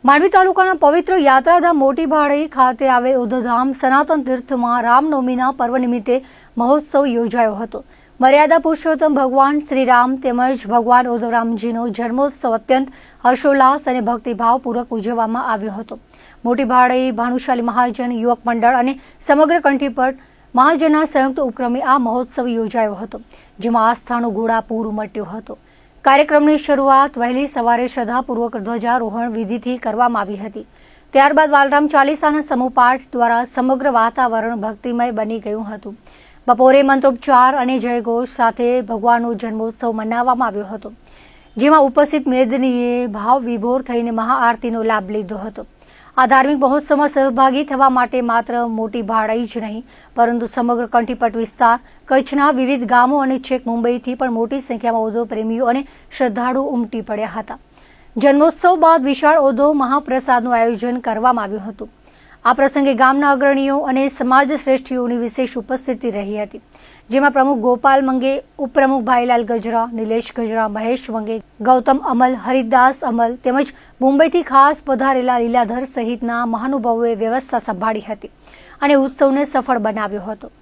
માંડવી તાલુકાના પવિત્ર યાત્રાધામ મોટી ભાળી ખાતે આવેલ ઉદ્ધધામ સનાતન તીર્થમાં રામનવમીના પર્વ નિમિત્તે મહોત્સવ યોજાયો હતો। મર્યાદા પુરુષોત્તમ ભગવાન શ્રી રામ તેમજ ભગવાન ઉદ્ધવરામજીનો જન્મોત્સવ અત્યંત હર્ષોલ્લાસ અને ભક્તિભાવપૂર્વક ઉજવવામાં આવ્યો હતો। મોટી ભાળી ભાનુશાલી મહાજન યુવક મંડળ અને સમગ્ર કંઠીપટ મહાજનના સંયુક્ત ઉપક્રમે આ મહોત્સવ યોજાયો હતો, જેમાં આસ્થાનો ઘોડાપૂર ઉમટ્યો હતો। કાર્યક્રમની શરૂઆત વહેલી સવારે શ્રદ્ધાપૂર્વક ધ્વજારોહણ વિધિથી કરવામાં આવી હતી। ત્યારબાદ વાલરામ ચાલીસાના સમૂહપાઠ દ્વારા સમગ્ર વાતાવરણ ભક્તિમય બની ગયું હતું। બપોરે મંત્રોપચાર અને જયઘોષ સાથે ભગવાનનો જન્મોત્સવ મનાવવામાં આવ્યો હતો, જેમાં ઉપસ્થિત મેદનીએ ભાવ વિભોર થઈને મહાઆરતીનો લાભ લીધો હતો। આ ધાર્મિક મહોત્સવમાં સહભાગી થવા માટે માત્ર મોટી ભાળી જ નહીં, પરંતુ સમગ્ર કંઠીપટ વિસ્તાર, કચ્છના વિવિધ ગામો અને છેક મુંબઈથી પણ મોટી સંખ્યામાં ઉદ્ધવ પ્રેમીઓ અને શ્રદ્ધાળુઓ ઉમટી પડ્યા હતા। જન્મોત્સવ બાદ વિશાળ ઉદ્ધવ મહાપ્રસાદનું આયોજન કરવામાં આવ્યું હતું। આ પ્રસંગે ગામના અગ્રણીઓ અને સમાજ શ્રેષ્ઠીઓની વિશેષ ઉપસ્થિતિ રહી હતી, જેમાં પ્રમુખ ગોપાલ મંગે, ઉપપ્રમુખ ભાઈલાલ ગજરા, નિલેશ ગજરા, મહેશ મંગે, ગૌતમ અમલ, હરિદાસ અમલ તેમજ મુંબઈથી ખાસ પધારેલા લીલાધર સહિતના મહાનુભાવોએ વ્યવસ્થા સંભાળી હતી અને ઉત્સવને સફળ બનાવ્યો હતો।